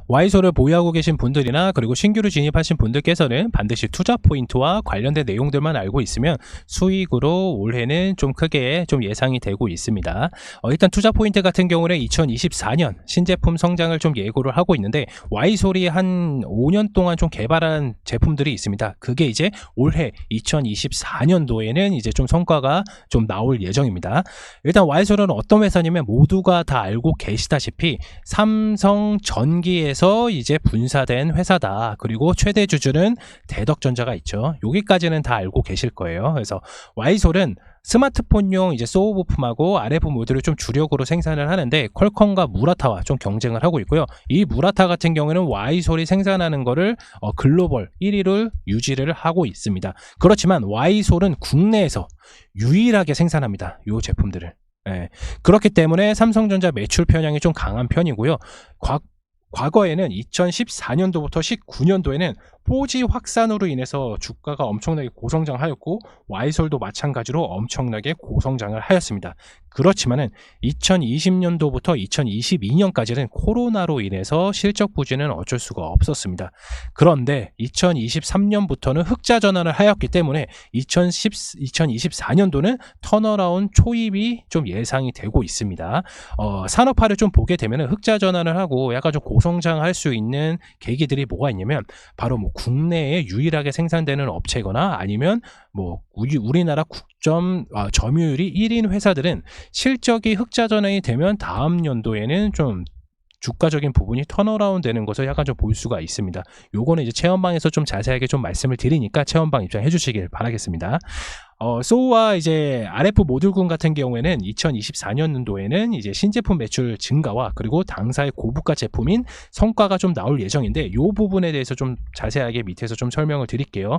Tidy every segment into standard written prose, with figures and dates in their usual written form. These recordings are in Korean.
Y솔을 보유하고 계신 분들이나 그리고 신규로 진입하신 분들께서는 반드시 투자 포인트와 관련된 내용들만 알고 있으면 수익으로 올해는 좀 크게 좀 예상이 되고 있습니다. 일단 투자 포인트 같은 경우는 2024년 신제품 성장을 좀 예고를 하고 있는데 Y솔이 한 5년 동안 좀 개발한 제품들이 있습니다. 그게 이제 올해 2024년도에는 이제 좀 성과가 좀 나올 예정입니다. 일단 Y솔은 어떤 회사냐면 모두가 다 알고 계시다시피 삼성전기에서 이제 분사된 회사다. 그리고 최대 주주는 대덕전자가 있죠. 여기까지는 다 알고 계실 거예요. 그래서 Y솔은 스마트폰용 이제 소우 부품하고 RF 모듈을 좀 주력으로 생산을 하는데 퀄컴과 무라타와 좀 경쟁을 하고 있고요. 이 무라타 같은 경우는 Y솔이 생산하는 거를 글로벌 1위를 유지를 하고 있습니다. 그렇지만 Y솔은 국내에서 유일하게 생산합니다. 이 제품들을. 예. 그렇기 때문에 삼성전자 매출 편향이 좀 강한 편이고요. 과거에는 2014년도부터 19년도에는 4G 확산으로 인해서 주가가 엄청나게 고성장하였고 Y솔도 마찬가지로 엄청나게 고성장을 하였습니다. 그렇지만은 2020년도부터 2022년까지는 코로나로 인해서 실적 부진은 어쩔 수가 없었습니다. 그런데 2023년부터는 흑자 전환을 하였기 때문에 2024년도는 턴어라운 초입이 좀 예상이 되고 있습니다. 산업화를 좀 보게 되면 흑자 전환을 하고 약간 좀 고성장할 수 있는 계기들이 뭐가 있냐면 바로 뭐 국내에 유일하게 생산되는 업체거나 아니면 뭐 우리나라 점유율이 1인 회사들은 실적이 흑자 전환이 되면 다음 연도에는 좀 주가적인 부분이 턴어라운드 되는 것을 약간 좀 볼 수가 있습니다. 요거는 이제 체험방에서 좀 자세하게 좀 말씀을 드리니까 체험방 입장해 주시길 바라겠습니다. 소우와 이제 RF 모듈군 같은 경우에는 2024년도에는 이제 신제품 매출 증가와 그리고 당사의 고부가 제품인 성과가 좀 나올 예정인데 이 부분에 대해서 좀 자세하게 밑에서 좀 설명을 드릴게요.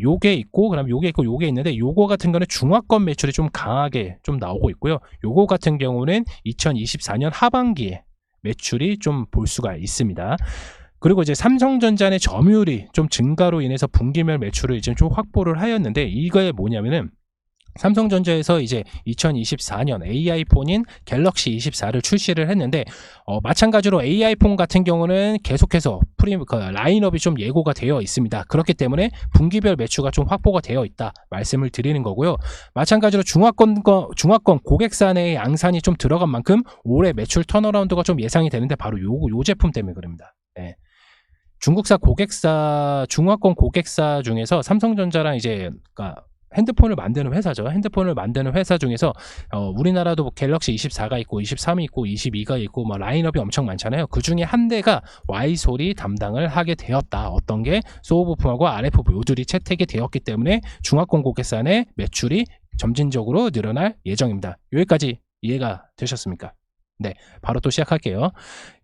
요게 있고 그다음 요게 있고 요게 있는데 요거 같은 거는 중화권 매출이 좀 강하게 좀 나오고 있고요. 요거 같은 경우는 2024년 하반기에 매출이 좀 볼 수가 있습니다. 그리고 이제 삼성전자의 점유율이 좀 증가로 인해서 분기별 매출을 이제 좀 확보를 하였는데 이거에 뭐냐면은 삼성전자에서 이제 2024년 AI폰인 갤럭시 24를 출시를 했는데 마찬가지로 AI폰 같은 경우는 계속해서 라인업이 좀 예고가 되어 있습니다. 그렇기 때문에 분기별 매출가 좀 확보가 되어 있다 말씀을 드리는 거고요. 마찬가지로 중화권 고객사 내의 양산이 좀 들어간 만큼 올해 매출 턴어라운드가 좀 예상이 되는데 바로 요 제품 때문에 그럽니다. 네. 중화권 고객사 중에서 삼성전자랑 이제 핸드폰을 만드는 회사죠. 핸드폰을 만드는 회사 중에서 우리나라도 뭐 갤럭시 24가 있고 23이 있고 22가 있고 뭐 라인업이 엄청 많잖아요. 그 중에 한 대가 Y솔이 담당을 하게 되었다. 어떤 게 소우 부품하고 RF 모듈이 채택이 되었기 때문에 중화권 고객사 내 매출이 점진적으로 늘어날 예정입니다. 여기까지 이해가 되셨습니까? 네, 바로 또 시작할게요.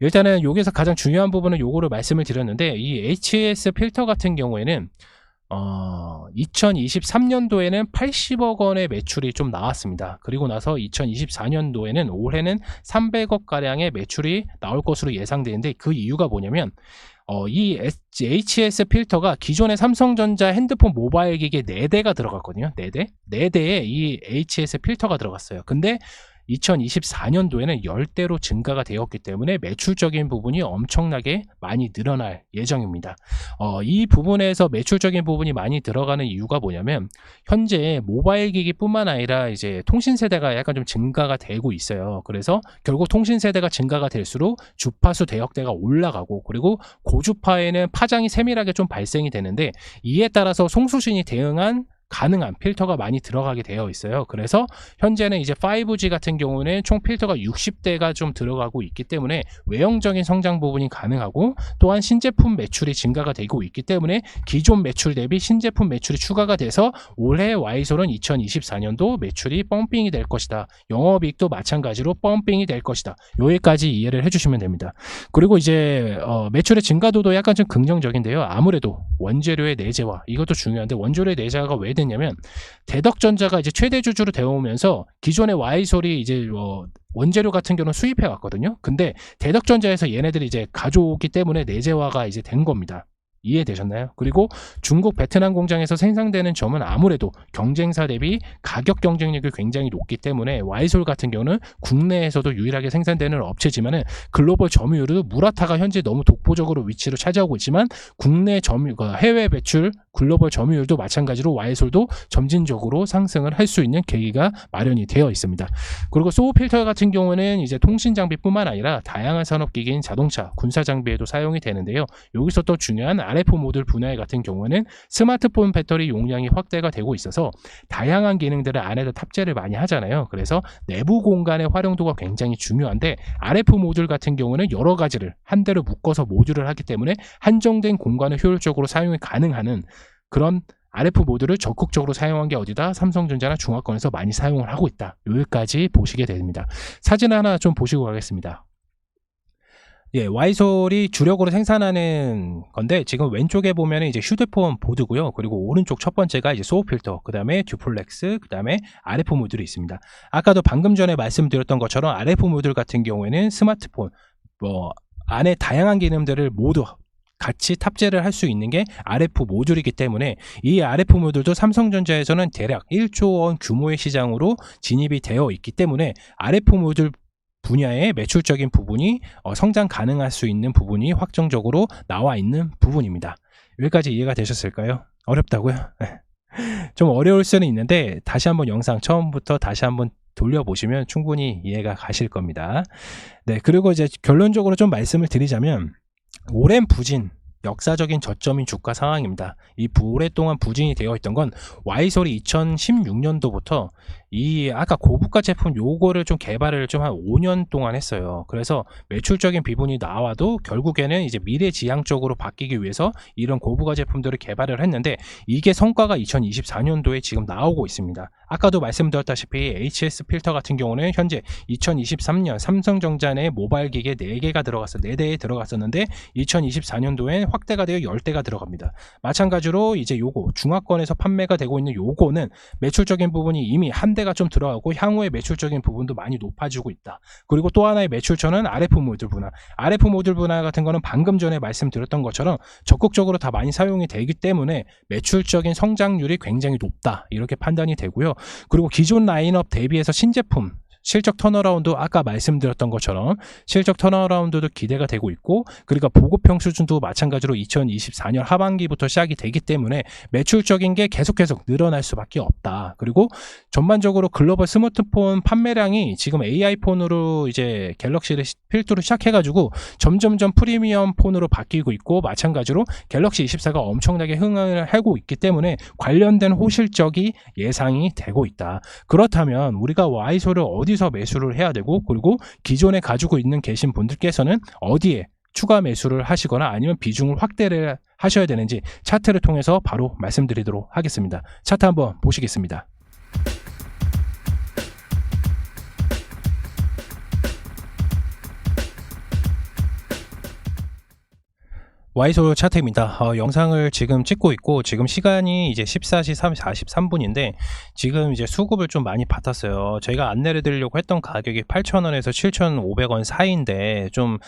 일단은 여기서 가장 중요한 부분은 요거를 말씀을 드렸는데 이 HS 필터 같은 경우에는 2023년도에는 80억 원의 매출이 좀 나왔습니다. 그리고 나서 2024년도에는 올해는 300억 가량의 매출이 나올 것으로 예상되는데 그 이유가 뭐냐면 이 HS 필터가 기존의 삼성전자 핸드폰 모바일 기기에 4대가 들어갔거든요. 4대에 이 HS 필터가 들어갔어요. 근데 2024년도에는 10대로 증가가 되었기 때문에 매출적인 부분이 엄청나게 많이 늘어날 예정입니다. 이 부분에서 매출적인 부분이 많이 들어가는 이유가 뭐냐면 현재 모바일 기기뿐만 아니라 이제 통신 세대가 약간 좀 증가가 되고 있어요. 그래서 결국 통신 세대가 증가가 될수록 주파수 대역대가 올라가고 그리고 고주파에는 파장이 세밀하게 좀 발생이 되는데 이에 따라서 송수신이 대응한 가능한 필터가 많이 들어가게 되어 있어요. 그래서 현재는 이제 5G 같은 경우는 총 필터가 60대가 좀 들어가고 있기 때문에 외형적인 성장 부분이 가능하고 또한 신제품 매출이 증가가 되고 있기 때문에 기존 매출 대비 신제품 매출이 추가가 돼서 올해 Y솔은 2024년도 매출이 펌핑이 될 것이다. 영업이익도 마찬가지로 펌핑이 될 것이다. 여기까지 이해를 해주시면 됩니다. 그리고 이제 매출의 증가도도 약간 좀 긍정적인데요. 아무래도 원재료의 내재화 이것도 중요한데 원재료의 내재화가 왜 됐냐면 대덕전자가 이제 최대 주주로 되어오면서 기존의 Y솔이 이제 원재료 같은 경우는 수입해 왔거든요. 근데 대덕전자에서 얘네들이 이제 가져오기 때문에 내재화가 이제 된 겁니다. 이해되셨나요? 그리고 중국 베트남 공장에서 생산되는 점은 아무래도 경쟁사 대비 가격 경쟁력이 굉장히 높기 때문에 와이솔 같은 경우는 국내에서도 유일하게 생산되는 업체지만은 글로벌 점유율도 무라타가 현재 너무 독보적으로 위치를 차지하고 있지만 국내 해외 배출 글로벌 점유율도 마찬가지로 와이솔도 점진적으로 상승을 할 수 있는 계기가 마련이 되어 있습니다. 그리고 소우 필터 같은 경우는 이제 통신 장비뿐만 아니라 다양한 산업기기인 자동차, 군사 장비에도 사용이 되는데요. 여기서 또 중요한 RF 모듈 분야 같은 경우는 스마트폰 배터리 용량이 확대가 되고 있어서 다양한 기능들을 안에다 탑재를 많이 하잖아요. 그래서 내부 공간의 활용도가 굉장히 중요한데 RF 모듈 같은 경우는 여러 가지를 한 대로 묶어서 모듈을 하기 때문에 한정된 공간을 효율적으로 사용이 가능한 그런 RF 모듈을 적극적으로 사용한 게 어디다? 삼성전자나 중화권에서 많이 사용을 하고 있다. 여기까지 보시게 됩니다. 사진 하나 좀 보시고 가겠습니다. 예, 와이솔이 주력으로 생산하는 건데 지금 왼쪽에 보면 이제 휴대폰 보드고요. 그리고 오른쪽 첫 번째가 이제 소우 필터, 그 다음에 듀플렉스, 그 다음에 RF 모듈이 있습니다. 아까도 방금 전에 말씀드렸던 것처럼 RF 모듈 같은 경우에는 스마트폰 안에 다양한 기능들을 모두 같이 탑재를 할 수 있는 게 RF 모듈이기 때문에 이 RF 모듈도 삼성전자에서는 대략 1조 원 규모의 시장으로 진입이 되어 있기 때문에 RF 모듈 분야의 매출적인 부분이 성장 가능할 수 있는 부분이 확정적으로 나와 있는 부분입니다. 여기까지 이해가 되셨을까요? 어렵다고요? 좀 어려울 수는 있는데 다시 한번 영상 처음부터 다시 한번 돌려보시면 충분히 이해가 가실 겁니다. 네, 그리고 이제 결론적으로 좀 말씀을 드리자면 오랜 부진, 역사적인 저점인 주가 상황입니다. 이 오랫동안 부진이 되어 있던 건 와이솔이 2016년도부터 이 아까 고부가 제품 요거를 좀 개발을 좀 한 5년 동안 했어요. 그래서 매출적인 비분이 나와도 결국에는 이제 미래지향적으로 바뀌기 위해서 이런 고부가 제품들을 개발을 했는데 이게 성과가 2024년도에 지금 나오고 있습니다. 아까도 말씀드렸다시피 HS 필터 같은 경우는 현재 2023년 삼성전자 내 모바일 기계 4개가 들어갔어 4대에 들어갔었는데 2024년도엔 확대가 되어 10대가 들어갑니다. 마찬가지로 이제 요거 중화권에서 판매가 되고 있는 요거는 매출적인 부분이 이미 한 대가 좀 들어가고 향후에 매출적인 부분도 많이 높아지고 있다. 그리고 또 하나의 매출처는 RF 모듈 분야. RF 모듈 분야 같은 거는 방금 전에 말씀드렸던 것처럼 적극적으로 다 많이 사용이 되기 때문에 매출적인 성장률이 굉장히 높다. 이렇게 판단이 되고요. 그리고 기존 라인업 대비해서 신제품 실적 턴어라운드 아까 말씀드렸던 것처럼 실적 턴어라운드도 기대가 되고 있고 그러니까 보급형 수준도 마찬가지로 2024년 하반기부터 시작이 되기 때문에 매출적인 게 계속 늘어날 수밖에 없다. 그리고 전반적으로 글로벌 스마트폰 판매량이 지금 AI 폰으로 이제 갤럭시를 필두로 시작해가지고 점점점 프리미엄 폰으로 바뀌고 있고 마찬가지로 갤럭시 24가 엄청나게 흥행을 하고 있기 때문에 관련된 호실적이 예상이 되고 있다. 그렇다면 우리가 와이솔을 어디서 매수를 해야 되고 그리고 기존에 가지고 있는 계신 분들께서는 어디에 추가 매수를 하시거나 아니면 비중을 확대를 하셔야 되는지 차트를 통해서 바로 말씀드리도록 하겠습니다. 차트 한번 보시겠습니다. 와이솔 차트입니다. 영상을 지금 찍고 있고 지금 시간이 이제 14시 43분인데 지금 이제 수급을 좀 많이 받았어요. 저희가 안내를 드리려고 했던 가격이 8,000원에서 7,500원 사이인데 좀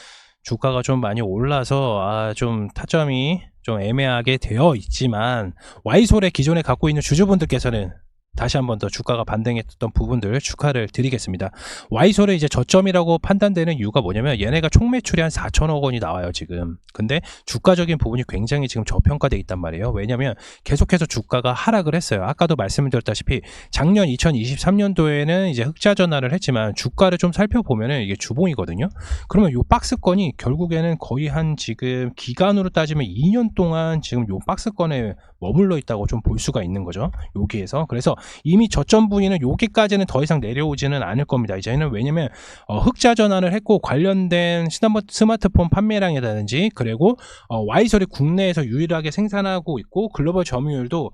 주가가 좀 많이 올라서 좀 타점이 좀 애매하게 되어 있지만 와이솔의 기존에 갖고 있는 주주분들께서는 다시 한번 더 주가가 반등했던 부분들 축하를 드리겠습니다. 와이솔의 이제 저점이라고 판단되는 이유가 뭐냐면 얘네가 총 매출이 한 4천억 원이 나와요 지금. 근데 주가적인 부분이 굉장히 지금 저평가되어 있단 말이에요. 왜냐면 계속해서 주가가 하락을 했어요. 아까도 말씀드렸다시피 작년 2023년도에는 이제 흑자 전환을 했지만 주가를 좀 살펴보면은 이게 주봉이거든요. 그러면 요 박스권이 결국에는 거의 한 지금 기간으로 따지면 2년 동안 지금 요 박스권에 머물러 있다고 좀 볼 수가 있는 거죠. 여기에서. 그래서 이미 저점 부위는 여기까지는 더 이상 내려오지는 않을 겁니다. 이제는 왜냐면 흑자 전환을 했고 관련된 스마트폰 판매량이라든지 그리고 와이솔이 국내에서 유일하게 생산하고 있고 글로벌 점유율도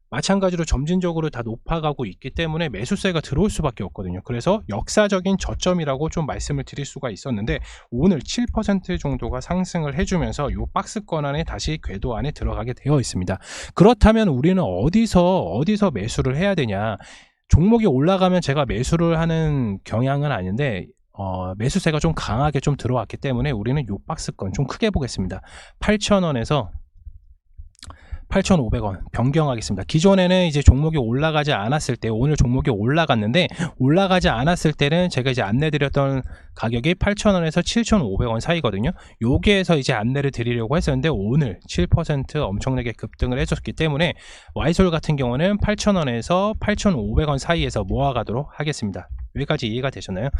마찬가지로 점진적으로 다 높아가고 있기 때문에 매수세가 들어올 수밖에 없거든요. 그래서 역사적인 저점이라고 좀 말씀을 드릴 수가 있었는데 오늘 7% 정도가 상승을 해주면서 이 박스권 안에 다시 궤도 안에 들어가게 되어 있습니다. 그렇다면 우리는 어디서 매수를 해야 되냐? 종목이 올라가면 제가 매수를 하는 경향은 아닌데 매수세가 좀 강하게 좀 들어왔기 때문에 우리는 이 박스권 좀 크게 보겠습니다. 8,000원에서 8,500원 변경하겠습니다. 기존에는 이제 종목이 올라가지 않았을 때, 오늘 종목이 올라갔는데 올라가지 않았을 때는 제가 이제 안내드렸던 가격이 8,000원에서 7,500원 사이거든요. 여기에서 이제 안내를 드리려고 했었는데 오늘 7% 엄청나게 급등을 해줬기 때문에 와이솔 같은 경우는 8,000원에서 8,500원 사이에서 모아가도록 하겠습니다. 여기까지 이해가 되셨나요?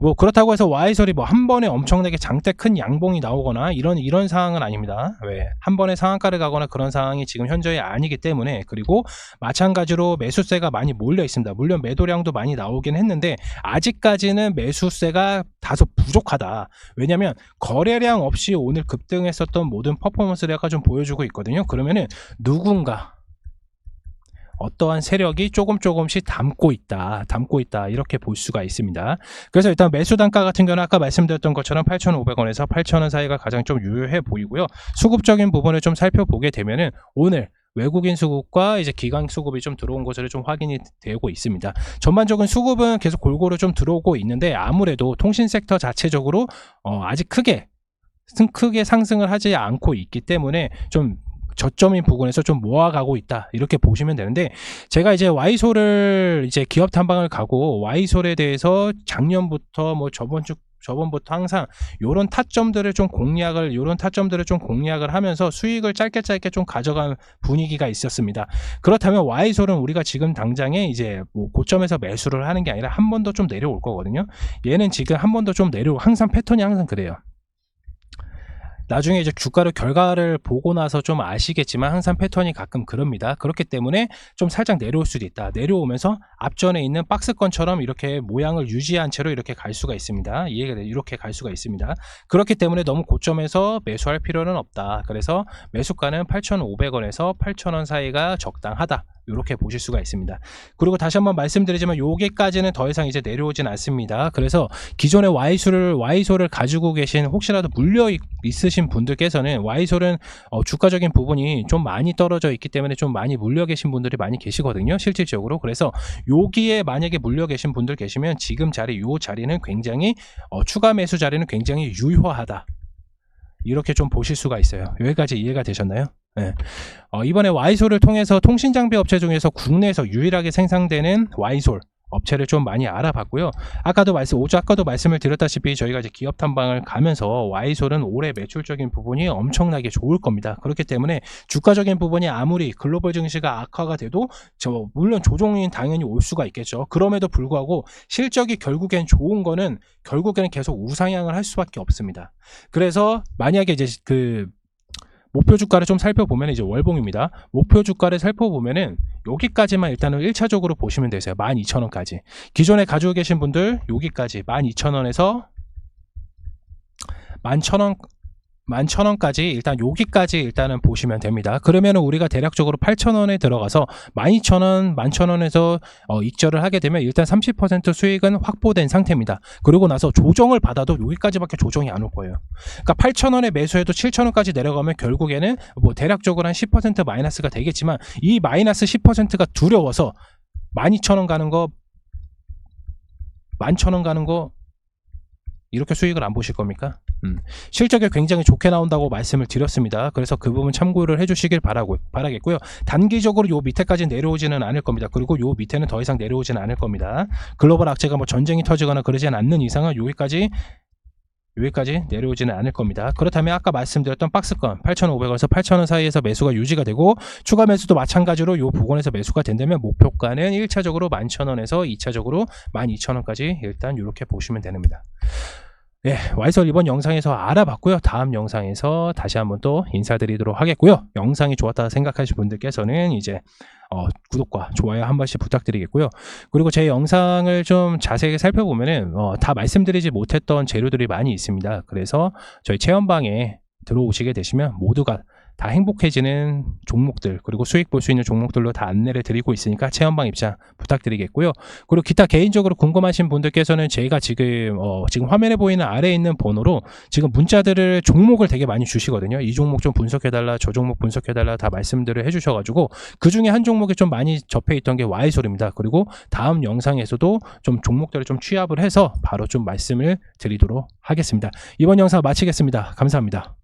뭐 그렇다고 해서 와이솔이 뭐 한 번에 엄청나게 장대 큰 양봉이 나오거나 이런 상황은 아닙니다. 왜? 한 번에 상한가를 가거나 그런 상황이 지금 현저히 아니기 때문에. 그리고 마찬가지로 매수세가 많이 몰려 있습니다. 물론 매도량도 많이 나오긴 했는데 아직까지는 매수세가 다소 부족하다. 왜냐면 거래량 없이 오늘 급등했었던 모든 퍼포먼스를 약간 좀 보여주고 있거든요. 그러면은 누군가 어떠한 세력이 조금씩 담고 있다 이렇게 볼 수가 있습니다. 그래서 일단 매수 단가 같은 경우는 아까 말씀드렸던 것처럼 8,500원에서 8,000원 사이가 가장 좀 유효해 보이고요. 수급적인 부분을 좀 살펴보게 되면은 오늘 외국인 수급과 이제 기관 수급이 좀 들어온 것으로 좀 확인이 되고 있습니다. 전반적인 수급은 계속 골고루 좀 들어오고 있는데 아무래도 통신 섹터 자체적으로 아직 크게 상승을 하지 않고 있기 때문에 좀 저점인 부분에서 좀 모아가고 있다 이렇게 보시면 되는데, 제가 이제 와이솔을 이제 기업 탐방을 가고 와이솔에 대해서 작년부터 뭐 저번부터 항상 요런 타점들을 좀 공략을 하면서 수익을 짧게 좀 가져간 분위기가 있었습니다. 그렇다면 와이솔은 우리가 지금 당장에 이제 뭐 고점에서 매수를 하는 게 아니라 한 번 더 좀 내려올 거거든요. 얘는 지금 한 번 더 좀 항상 패턴이 항상 그래요. 나중에 이제 주가를 결과를 보고 나서 좀 아시겠지만 항상 패턴이 가끔 그럽니다. 그렇기 때문에 좀 살짝 내려올 수도 있다. 내려오면서 앞전에 있는 박스권처럼 이렇게 모양을 유지한 채로 이렇게 갈 수가 있습니다. 이렇게 갈 수가 있습니다. 그렇기 때문에 너무 고점에서 매수할 필요는 없다. 그래서 매수가는 8,500원에서 8,000원 사이가 적당하다. 이렇게 보실 수가 있습니다. 그리고 다시 한번 말씀드리지만 여기까지는 더 이상 이제 내려오진 않습니다. 그래서 기존의 와이솔을 가지고 계신 혹시라도 물려 있으신 분들께서는 와이솔은 주가적인 부분이 좀 많이 떨어져 있기 때문에 좀 많이 물려 계신 분들이 많이 계시거든요. 실질적으로. 그래서 여기에 만약에 물려 계신 분들 계시면 지금 요 자리는 굉장히 추가 매수 자리는 굉장히 유효하다. 이렇게 좀 보실 수가 있어요. 여기까지 이해가 되셨나요? 네. 이번에 와이솔을 통해서 통신장비 업체 중에서 국내에서 유일하게 생산되는 와이솔 업체를 좀 많이 알아봤고요. 아까도 말씀을 드렸다시피 저희가 이제 기업 탐방을 가면서 와이솔은 올해 매출적인 부분이 엄청나게 좋을 겁니다. 그렇기 때문에 주가적인 부분이 아무리 글로벌 증시가 악화가 돼도 물론 조정이 당연히 올 수가 있겠죠. 그럼에도 불구하고 실적이 결국엔 좋은 거는 결국에는 계속 우상향을 할 수밖에 없습니다. 그래서 만약에 이제 목표 주가를 좀 살펴보면 이제 월봉입니다. 목표 주가를 살펴보면은 여기까지만 일단은 1차적으로 보시면 되세요. 12,000원까지. 기존에 가지고 계신 분들 여기까지 12,000원에서 11,000원까지 일단 여기까지 일단은 보시면 됩니다. 그러면은 우리가 대략적으로 8,000원에 들어가서 12,000원, 11,000원에서 익절을 하게 되면 일단 30% 수익은 확보된 상태입니다. 그리고 나서 조정을 받아도 여기까지밖에 조정이 안 올 거예요. 그러니까 8,000원에 매수해도 7,000원까지 내려가면 결국에는 뭐 대략적으로 한 10% 마이너스가 되겠지만 이 마이너스 10%가 두려워서 12,000원 가는 거, 11,000원 가는 거 이렇게 수익을 안 보실 겁니까? 실적이 굉장히 좋게 나온다고 말씀을 드렸습니다. 그래서 그 부분 참고를 해주시길 바라겠고요. 단기적으로 요 밑에까지 내려오지는 않을 겁니다. 그리고 요 밑에는 더 이상 내려오지는 않을 겁니다. 글로벌 악재가 뭐 전쟁이 터지거나 그러진 않는 이상은 여기까지 내려오지는 않을 겁니다. 그렇다면 아까 말씀드렸던 박스권 8,500원에서 8,000원 사이에서 매수가 유지가 되고 추가 매수도 마찬가지로 이 부분에서 매수가 된다면 목표가는 1차적으로 11,000원에서 2차적으로 12,000원까지 일단 이렇게 보시면 됩니다. 네, 와이솔 이번 영상에서 알아봤고요. 다음 영상에서 다시 한번 또 인사드리도록 하겠고요. 영상이 좋았다 생각하시는 분들께서는 이제 구독과 좋아요 한 번씩 부탁드리겠고요. 그리고 제 영상을 좀 자세히 살펴보면은 다 말씀드리지 못했던 재료들이 많이 있습니다. 그래서 저희 체험방에 들어오시게 되시면 모두가 다 행복해지는 종목들 그리고 수익 볼 수 있는 종목들로 다 안내를 드리고 있으니까 체험방 입장 부탁드리겠고요. 그리고 기타 개인적으로 궁금하신 분들께서는 제가 지금 화면에 보이는 아래에 있는 번호로 지금 문자들을 종목을 되게 많이 주시거든요. 이 종목 좀 분석해달라, 저 종목 분석해달라 다 말씀들을 해주셔가지고 그 중에 한 종목이 좀 많이 접해 있던 게 와이솔입니다. 그리고 다음 영상에서도 좀 종목들을 좀 취합을 해서 바로 좀 말씀을 드리도록 하겠습니다. 이번 영상 마치겠습니다. 감사합니다.